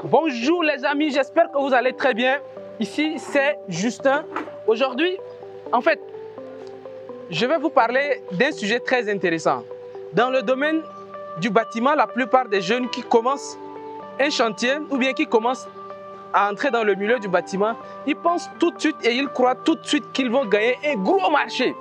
Bonjour les amis, j'espère que vous allez très bien. Ici, c'est Justin. Aujourd'hui, en fait, je vais vous parler d'un sujet très intéressant. Dans le domaine du bâtiment, la plupart des jeunes qui commencent un chantier ou bien qui commencent à entrer dans le milieu du bâtiment, ils pensent tout de suite et ils croient tout de suite qu'ils vont gagner un gros marché.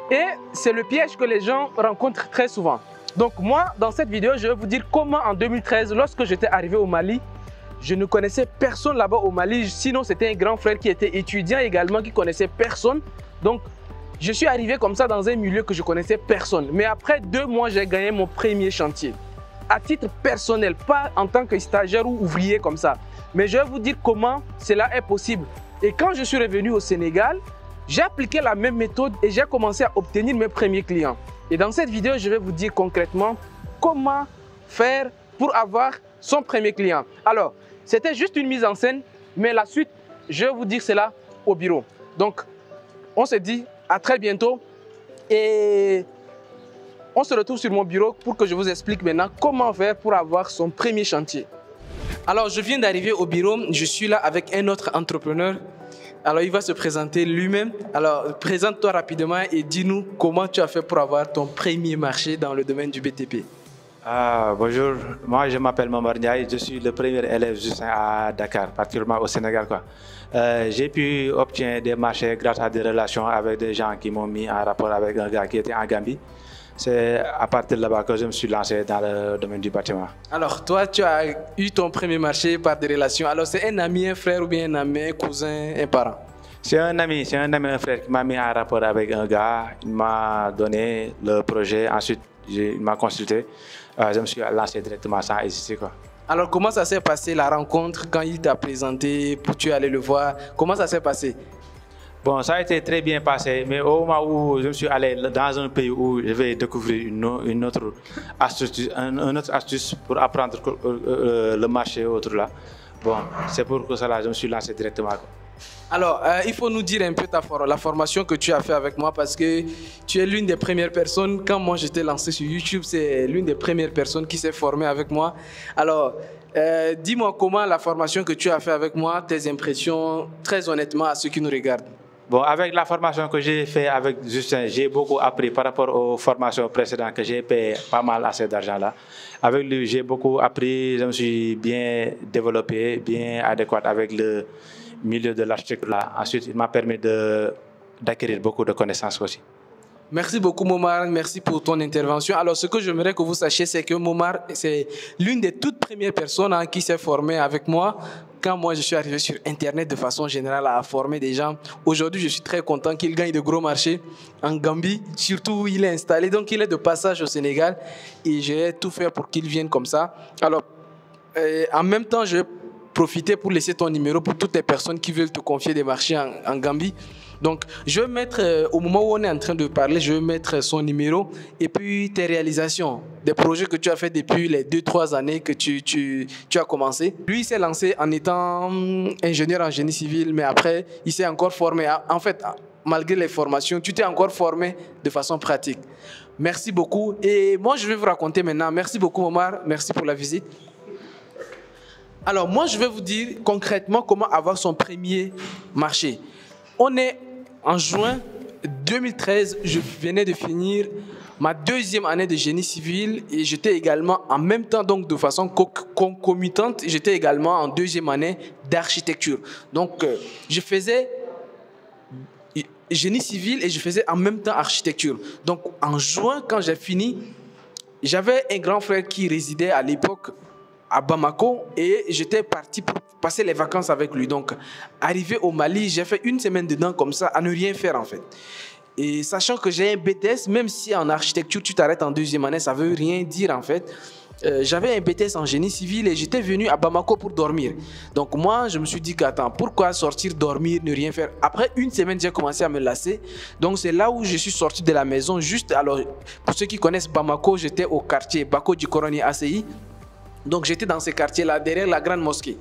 Et c'est le piège que les gens rencontrent très souvent. Donc moi, dans cette vidéo, je vais vous dire comment en 2013, lorsque j'étais arrivé au Mali, je ne connaissais personne là-bas au Mali, sinon c'était un grand frère qui était étudiant également, qui connaissait personne. Donc, je suis arrivé comme ça dans un milieu que je connaissais personne. Mais après 2 mois, j'ai gagné mon premier chantier. À titre personnel, pas en tant que stagiaire ou ouvrier comme ça. Mais je vais vous dire comment cela est possible. Et quand je suis revenu au Sénégal, j'ai appliqué la même méthode et j'ai commencé à obtenir mes premiers clients. Et dans cette vidéo, je vais vous dire concrètement comment faire pour avoir son premier client. Alors, c'était juste une mise en scène, mais la suite, je vais vous dire cela au bureau. Donc, on se dit à très bientôt et on se retrouve sur mon bureau pour que je vous explique maintenant comment faire pour avoir son premier chantier. Alors, je viens d'arriver au bureau, je suis là avec un autre entrepreneur. Alors, il va se présenter lui-même. Alors, présente-toi rapidement et dis-nous comment tu as fait pour avoir ton premier marché dans le domaine du BTP. Bonjour, moi je m'appelle Momar Ndiaye, je suis le premier élève Justin à Dakar, particulièrement au Sénégal. J'ai pu obtenir des marchés grâce à des relations avec des gens qui m'ont mis en rapport avec un gars qui était en Gambie. C'est à partir de là-bas que je me suis lancé dans le domaine du bâtiment. Alors toi, tu as eu ton premier marché par des relations. Alors c'est un ami, un frère ou bien un ami, un cousin, un parent? C'est un ami, un frère qui m'a mis en rapport avec un gars. Il m'a donné le projet, ensuite il m'a consulté. Je me suis lancé directement sans hésiter. Alors, comment ça s'est passé la rencontre quand il t'a présenté pour tu aller le voir? Comment ça s'est passé? Bon, ça a été très bien passé, mais au moment où je me suis allé dans un pays où je vais découvrir une autre astuce pour apprendre le marché autre là. Bon, c'est pour cela que je me suis lancé directement. Alors, il faut nous dire un peu la formation que tu as fait avec moi parce que tu es l'une des premières personnes, quand moi j'étais lancé sur YouTube, c'est l'une des premières personnes qui s'est formée avec moi. Alors, dis-moi comment la formation que tu as fait avec moi, tes impressions, très honnêtement à ceux qui nous regardent. Bon, avec la formation que j'ai fait avec Justin, j'ai beaucoup appris par rapport aux formations précédentes que j'ai payé pas mal assez d'argent là. Avec lui, j'ai beaucoup appris, je me suis bien développé, bien adéquat avec le milieu de l'architecture là. Ensuite, il m'a permis d'acquérir beaucoup de connaissances aussi. Merci beaucoup Momar, merci pour ton intervention. Alors ce que j'aimerais que vous sachiez, c'est que Momar, c'est l'une des toutes premières personnes qui s'est formée avec moi quand moi je suis arrivé sur Internet de façon générale à former des gens. Aujourd'hui, je suis très content qu'il gagne de gros marchés en Gambie, surtout où il est installé. Donc il est de passage au Sénégal et j'ai tout fait pour qu'il vienne comme ça. Alors, en même temps, je vais profiter pour laisser ton numéro pour toutes les personnes qui veulent te confier des marchés en Gambie. Donc, je vais mettre, au moment où on est en train de parler, je vais mettre son numéro et puis tes réalisations, des projets que tu as fait depuis les 2-3 années que tu as commencé. Lui, il s'est lancé en étant ingénieur en génie civil, mais après, il s'est encore formé. En fait, malgré les formations, tu t'es encore formé de façon pratique. Merci beaucoup. Et moi, je vais vous raconter maintenant. Merci beaucoup, Omar. Merci pour la visite. Alors, moi, je vais vous dire concrètement comment avoir son premier marché. On est en juin 2013, je venais de finir ma 2e année de génie civil et j'étais également en même temps, donc de façon concomitante, j'étais également en 2e année d'architecture. Donc, je faisais génie civil et je faisais en même temps architecture. Donc, en juin, quand j'ai fini, j'avais un grand frère qui résidait à l'époque à Bamako et j'étais parti pour passer les vacances avec lui. Donc, arrivé au Mali, j'ai fait 1 semaine dedans comme ça, à ne rien faire en fait. Et sachant que j'ai un BTS, même si en architecture tu t'arrêtes en 2e année, ça veut rien dire en fait. J'avais un BTS en génie civil et j'étais venu à Bamako pour dormir. Donc moi, je me suis dit qu'attends, pourquoi sortir, dormir, ne rien faire? Après 1 semaine, j'ai commencé à me lasser. Donc c'est là où je suis sorti de la maison. Juste, alors, pour ceux qui connaissent Bamako, j'étais au quartier Bako du Koroni ACI. Donc j'étais dans ce quartier-là, derrière la grande mosquée.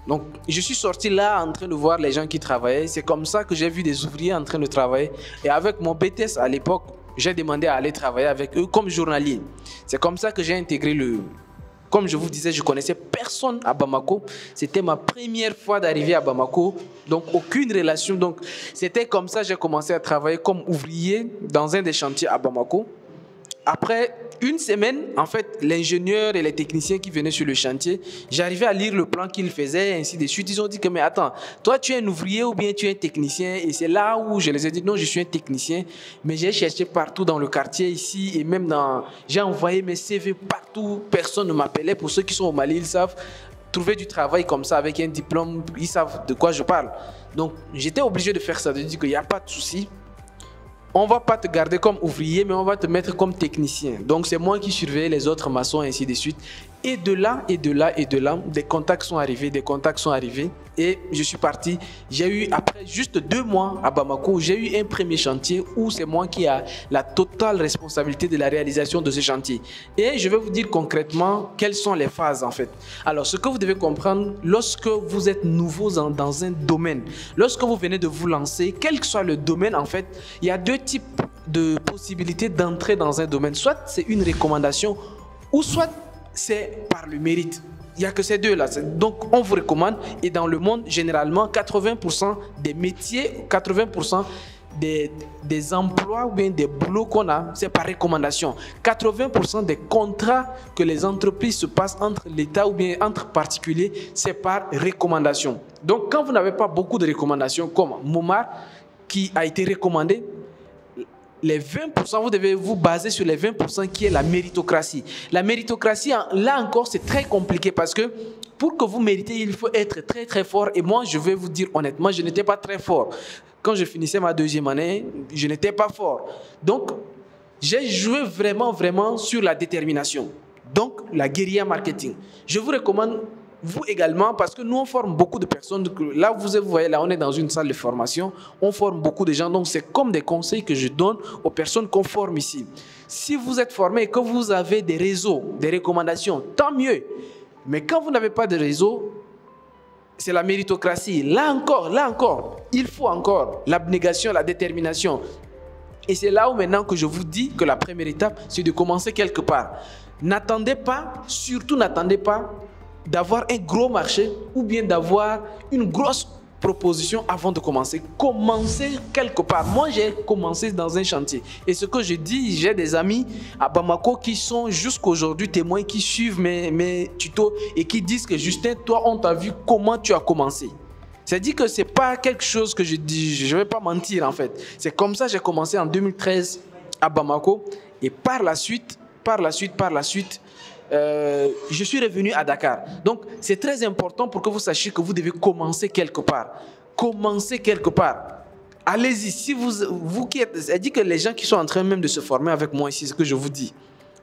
Donc je suis sorti là en train de voir les gens qui travaillaient. C'est comme ça que j'ai vu des ouvriers en train de travailler. Et avec mon BTS à l'époque, j'ai demandé à aller travailler avec eux comme journalier. C'est comme ça que j'ai intégré comme je vous disais, je connaissais personne à Bamako. C'était ma première fois d'arriver à Bamako, donc aucune relation. Donc c'était comme ça que j'ai commencé à travailler comme ouvrier dans un des chantiers à Bamako. Après une semaine, en fait, l'ingénieur et les techniciens qui venaient sur le chantier, j'arrivais à lire le plan qu'ils faisaient, et ainsi de suite. Ils ont dit que, mais attends, toi, tu es un ouvrier ou bien tu es un technicien? Et c'est là où je les ai dit, non, je suis un technicien. Mais j'ai cherché partout dans le quartier ici, et même j'ai envoyé mes CV partout. Personne ne m'appelait. Pour ceux qui sont au Mali, ils savent trouver du travail comme ça avec un diplôme, ils savent de quoi je parle. Donc, j'étais obligé de faire ça, de dire qu'il n'y a pas de souci. On ne va pas te garder comme ouvrier, mais on va te mettre comme technicien. Donc, c'est moi qui surveillais les autres maçons, et ainsi de suite. Et de là, des contacts sont arrivés, Et je suis parti. J'ai eu, après juste 2 mois à Bamako, j'ai eu un premier chantier où c'est moi qui ai la totale responsabilité de la réalisation de ce chantier. Et je vais vous dire concrètement quelles sont les phases, en fait. Alors, ce que vous devez comprendre, lorsque vous êtes nouveau dans un domaine, lorsque vous venez de vous lancer, quel que soit le domaine, en fait, il y a 2 types de possibilités d'entrer dans un domaine. Soit c'est une recommandation, ou soit c'est par le mérite. Il n'y a que ces 2-là. Donc, on vous recommande. Et dans le monde, généralement, 80% des métiers, 80% des emplois ou bien des boulots qu'on a, c'est par recommandation. 80% des contrats que les entreprises se passent entre l'État ou bien entre particuliers, c'est par recommandation. Donc, quand vous n'avez pas beaucoup de recommandations, comme Momar, qui a été recommandé, les 20%, vous devez vous baser sur les 20% qui est la méritocratie. La méritocratie, là encore, c'est très compliqué parce que pour que vous méritez, il faut être très très fort. Et moi, je vais vous dire honnêtement, je n'étais pas très fort. Quand je finissais ma 2e année, je n'étais pas fort. Donc, j'ai joué vraiment sur la détermination. Donc, la guérilla marketing. Je vous recommande, vous également, parce que nous, on forme beaucoup de personnes. Là, vous voyez, là, on est dans une salle de formation. On forme beaucoup de gens. Donc, c'est comme des conseils que je donne aux personnes qu'on forme ici. Si vous êtes formé et que vous avez des réseaux, des recommandations, tant mieux. Mais quand vous n'avez pas de réseau, c'est la méritocratie. Là encore, il faut encore l'abnégation, la détermination. Et c'est là où maintenant que je vous dis que la première étape, c'est de commencer quelque part. N'attendez pas, surtout n'attendez pas d'avoir un gros marché ou bien d'avoir une grosse proposition avant de commencer. Commencez quelque part. Moi, j'ai commencé dans un chantier. Et ce que je dis, j'ai des amis à Bamako qui sont jusqu'aujourd'hui témoins, qui suivent mes tutos et qui disent que Justin, toi, on t'a vu comment tu as commencé. C'est-à-dire que ce n'est pas quelque chose que je dis, je ne vais pas mentir en fait. C'est comme ça que j'ai commencé en 2013 à Bamako. Et par la suite, je suis revenu à Dakar. Donc, c'est très important pour que vous sachiez que vous devez commencer quelque part. Commencez quelque part. Allez-y. Si vous qui êtes... C'est-à-dire que les gens qui sont en train même de se former avec moi ici, c'est ce que je vous dis.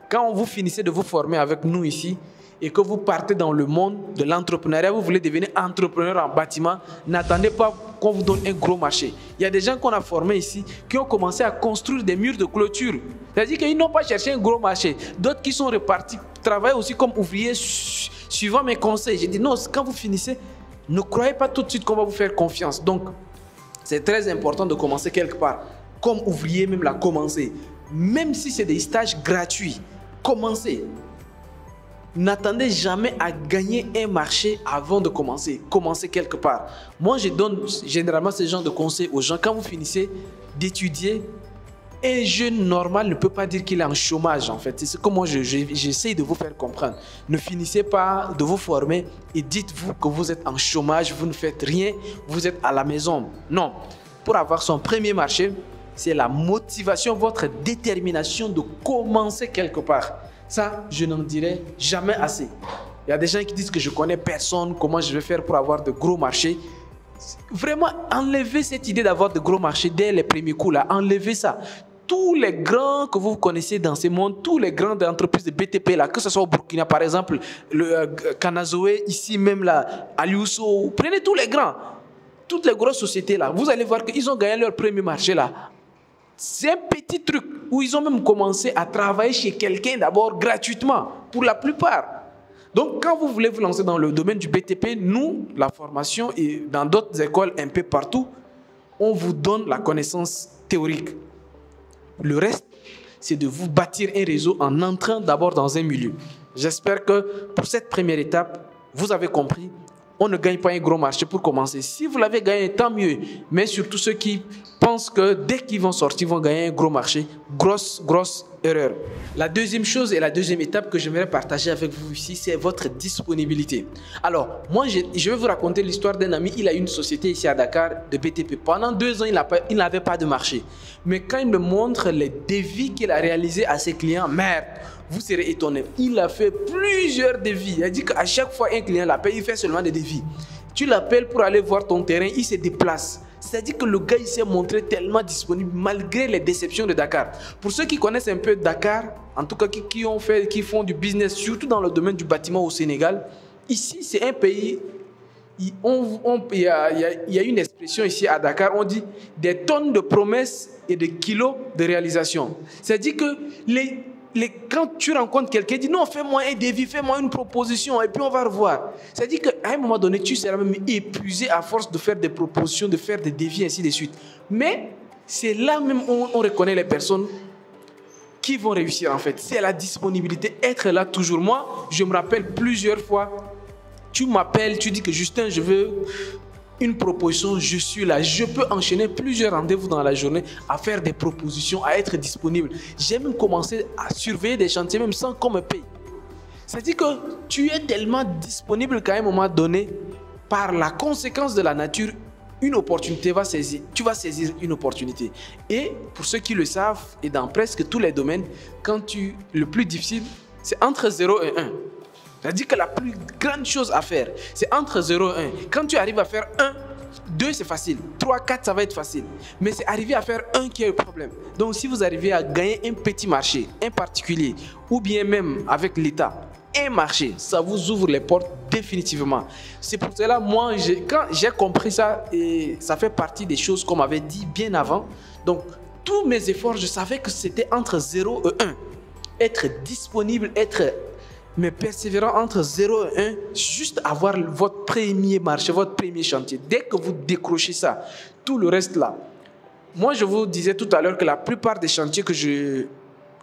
Quand vous finissez de vous former avec nous ici et que vous partez dans le monde de l'entrepreneuriat, vous voulez devenir entrepreneur en bâtiment, n'attendez pas qu'on vous donne un gros marché. Il y a des gens qu'on a formés ici qui ont commencé à construire des murs de clôture. C'est-à-dire qu'ils n'ont pas cherché un gros marché. D'autres qui sont repartis travaillent aussi comme ouvriers suivant mes conseils. J'ai dit non, quand vous finissez, ne croyez pas tout de suite qu'on va vous faire confiance. Donc, c'est très important de commencer quelque part. Comme ouvrier, même là, commencer. Même si c'est des stages gratuits, commencez. N'attendez jamais à gagner un marché avant de commencer. Commencez quelque part. Moi, je donne généralement ce genre de conseils aux gens. Quand vous finissez d'étudier, un jeune normal ne peut pas dire qu'il est en chômage, en fait. C'est ce que moi, j'essaie de vous faire comprendre. Ne finissez pas de vous former et dites-vous que vous êtes en chômage, vous ne faites rien, vous êtes à la maison. Non. Pour avoir son premier marché, c'est la motivation, votre détermination de commencer quelque part. Ça, je n'en dirai jamais assez. Il y a des gens qui disent que je connais personne, comment je vais faire pour avoir de gros marchés. Vraiment, enlevez cette idée d'avoir de gros marchés dès les premiers coups là. Enlevez ça. Tous les grands que vous connaissez dans ce monde, tous les grandes entreprises de BTP là, que ce soit au Burkina par exemple, le Kanazoé, ici même là, Aliousso, prenez tous les grands, toutes les grosses sociétés là, vous allez voir qu'ils ont gagné leur premier marché là. C'est un petit truc où ils ont même commencé à travailler chez quelqu'un d'abord gratuitement, pour la plupart. Donc, quand vous voulez vous lancer dans le domaine du BTP, nous, la formation et dans d'autres écoles un peu partout, on vous donne la connaissance théorique. Le reste, c'est de vous bâtir un réseau en entrant d'abord dans un milieu. J'espère que pour cette première étape, vous avez compris. On ne gagne pas un gros marché pour commencer. Si vous l'avez gagné, tant mieux. Mais surtout ceux qui pensent que dès qu'ils vont sortir, ils vont gagner un gros marché. Grosse erreur. La deuxième chose et la deuxième étape que j'aimerais partager avec vous ici, c'est votre disponibilité. Alors, moi, je vais vous raconter l'histoire d'un ami. Il a une société ici à Dakar de BTP. Pendant 2 ans, il n'avait pas de marché. Mais quand il me montre les devis qu'il a réalisés à ses clients, merde, vous serez étonné. Il a fait plusieurs devis. Il a dit qu'à chaque fois un client l'appelle, il fait seulement des devis. Tu l'appelles pour aller voir ton terrain, il se déplace. C'est-à-dire que le gars, il s'est montré tellement disponible malgré les déceptions de Dakar. Pour ceux qui connaissent un peu Dakar, en tout cas qui font du business, surtout dans le domaine du bâtiment au Sénégal, ici, c'est un pays, il y a une expression ici à Dakar, on dit des tonnes de promesses et de kilos de réalisation. C'est-à-dire que quand tu rencontres quelqu'un, dis non, fais-moi un devis, fais-moi une proposition et puis on va revoir. C'est-à-dire qu'à un moment donné, tu seras même épuisé à force de faire des propositions, de faire des devis, ainsi de suite. Mais c'est là même où on reconnaît les personnes qui vont réussir en fait. C'est la disponibilité, être là toujours. Moi, je me rappelle plusieurs fois, tu m'appelles, tu dis que Justin, je veux une proposition, je suis là. Je peux enchaîner plusieurs rendez-vous dans la journée à faire des propositions, à être disponible. J'ai même commencé à surveiller des chantiers même sans qu'on me paye. C'est-à-dire que tu es tellement disponible qu'à un moment donné, par la conséquence de la nature, une opportunité va saisir. Tu vas saisir une opportunité. Et pour ceux qui le savent, et dans presque tous les domaines, le plus difficile, c'est entre 0 et 1. C'est-à-dire que la plus grande chose à faire, c'est entre 0 et 1. Quand tu arrives à faire 1, 2, c'est facile. 3, 4, ça va être facile. Mais c'est arriver à faire 1 qui est le problème. Donc, si vous arrivez à gagner un petit marché, un particulier, ou bien même avec l'État, un marché, ça vous ouvre les portes définitivement. C'est pour cela, moi, quand j'ai compris ça, et ça fait partie des choses qu'on m'avait dit bien avant. Donc, tous mes efforts, je savais que c'était entre 0 et 1. Être disponible, mais persévérant entre 0 et 1, juste avoir votre premier marché, votre premier chantier. Dès que vous décrochez ça, tout le reste là. Moi, je vous disais tout à l'heure que la plupart des chantiers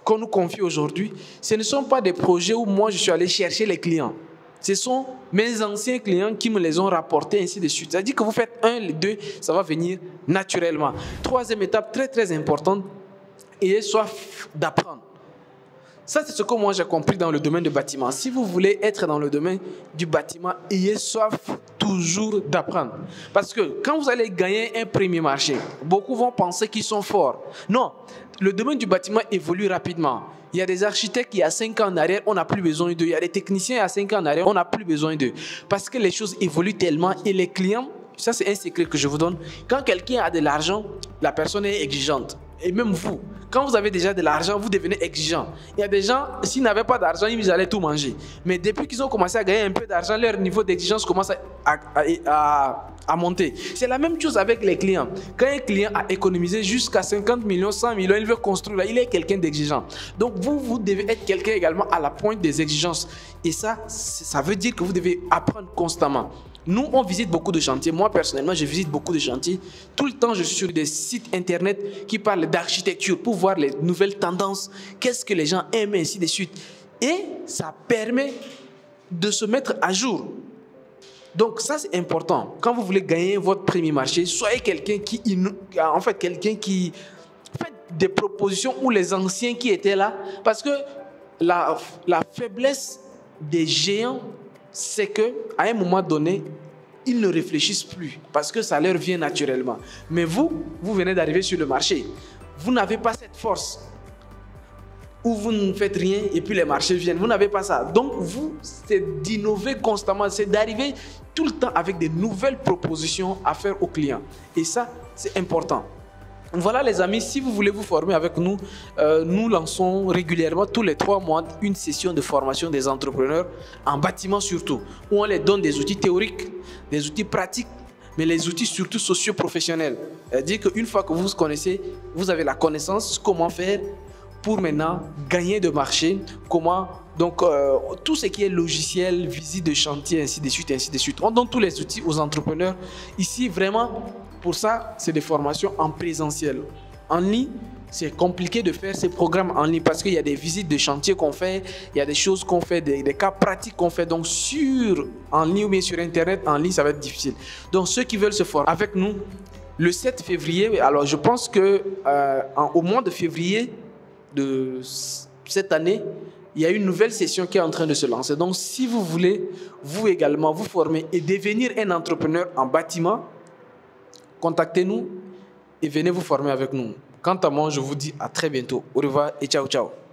qu'on nous confie aujourd'hui, ce ne sont pas des projets où moi je suis allé chercher les clients. Ce sont mes anciens clients qui me les ont rapportés, ainsi de suite. C'est-à-dire que vous faites 1, les 2, ça va venir naturellement. Troisième étape, très importante, ayez soif d'apprendre. Ça, c'est ce que moi j'ai compris dans le domaine du bâtiment. Si vous voulez être dans le domaine du bâtiment, ayez soif toujours d'apprendre. Parce que quand vous allez gagner un premier marché, beaucoup vont penser qu'ils sont forts. Non, le domaine du bâtiment évolue rapidement. Il y a des architectes qui, à 5 ans en arrière, on n'a plus besoin d'eux. Il y a des techniciens à 5 ans en arrière, on n'a plus besoin d'eux. Parce que les choses évoluent tellement et les clients, ça c'est un secret que je vous donne, quand quelqu'un a de l'argent, la personne est exigeante. Et même vous, quand vous avez déjà de l'argent, vous devenez exigeant. Il y a des gens, s'ils n'avaient pas d'argent, ils allaient tout manger. Mais depuis qu'ils ont commencé à gagner un peu d'argent, leur niveau d'exigence commence à monter. C'est la même chose avec les clients. Quand un client a économisé jusqu'à 50 millions, 100 millions, il veut construire, il est quelqu'un d'exigeant. Donc vous devez être quelqu'un également à la pointe des exigences. Et ça veut dire que vous devez apprendre constamment. Nous, on visite beaucoup de chantiers. Moi, personnellement, je visite beaucoup de chantiers. Tout le temps, je suis sur des sites internet qui parlent d'architecture pour voir les nouvelles tendances, qu'est-ce que les gens aiment, et ainsi de suite. Et ça permet de se mettre à jour. Donc, ça, c'est important. Quand vous voulez gagner votre premier marché, soyez quelqu'un qui fait des propositions où les anciens qui étaient là, parce que la faiblesse des géants, c'est qu'à un moment donné, ils ne réfléchissent plus parce que ça leur vient naturellement. Mais vous venez d'arriver sur le marché. Vous n'avez pas cette force où vous ne faites rien et puis les marchés viennent. Vous n'avez pas ça. Donc, c'est d'innover constamment, c'est d'arriver tout le temps avec des nouvelles propositions à faire aux clients. Et ça, c'est important. Voilà les amis, si vous voulez vous former avec nous, nous lançons régulièrement tous les 3 mois une session de formation des entrepreneurs en bâtiment surtout, où on les donne des outils théoriques, des outils pratiques, mais les outils surtout socio-professionnels. C'est-à-dire qu'une fois que vous connaissez, vous avez la connaissance, comment faire pour maintenant gagner de marché, tout ce qui est logiciel, visite de chantier, ainsi de suite, ainsi de suite. On donne tous les outils aux entrepreneurs. Ici, vraiment, pour ça, c'est des formations en présentiel. En ligne, c'est compliqué de faire ces programmes en ligne parce qu'il y a des visites de chantier qu'on fait, il y a des choses qu'on fait, des cas pratiques qu'on fait. Donc, en ligne ou bien sur Internet, en ligne, ça va être difficile. Donc, ceux qui veulent se former avec nous, le 7 février, alors je pense qu'au mois de février de cette année, il y a une nouvelle session qui est en train de se lancer. Donc, si vous voulez, vous également, vous former et devenir un entrepreneur en bâtiment, contactez-nous et venez vous former avec nous. Quant à moi, je vous dis à très bientôt. Au revoir et ciao, ciao.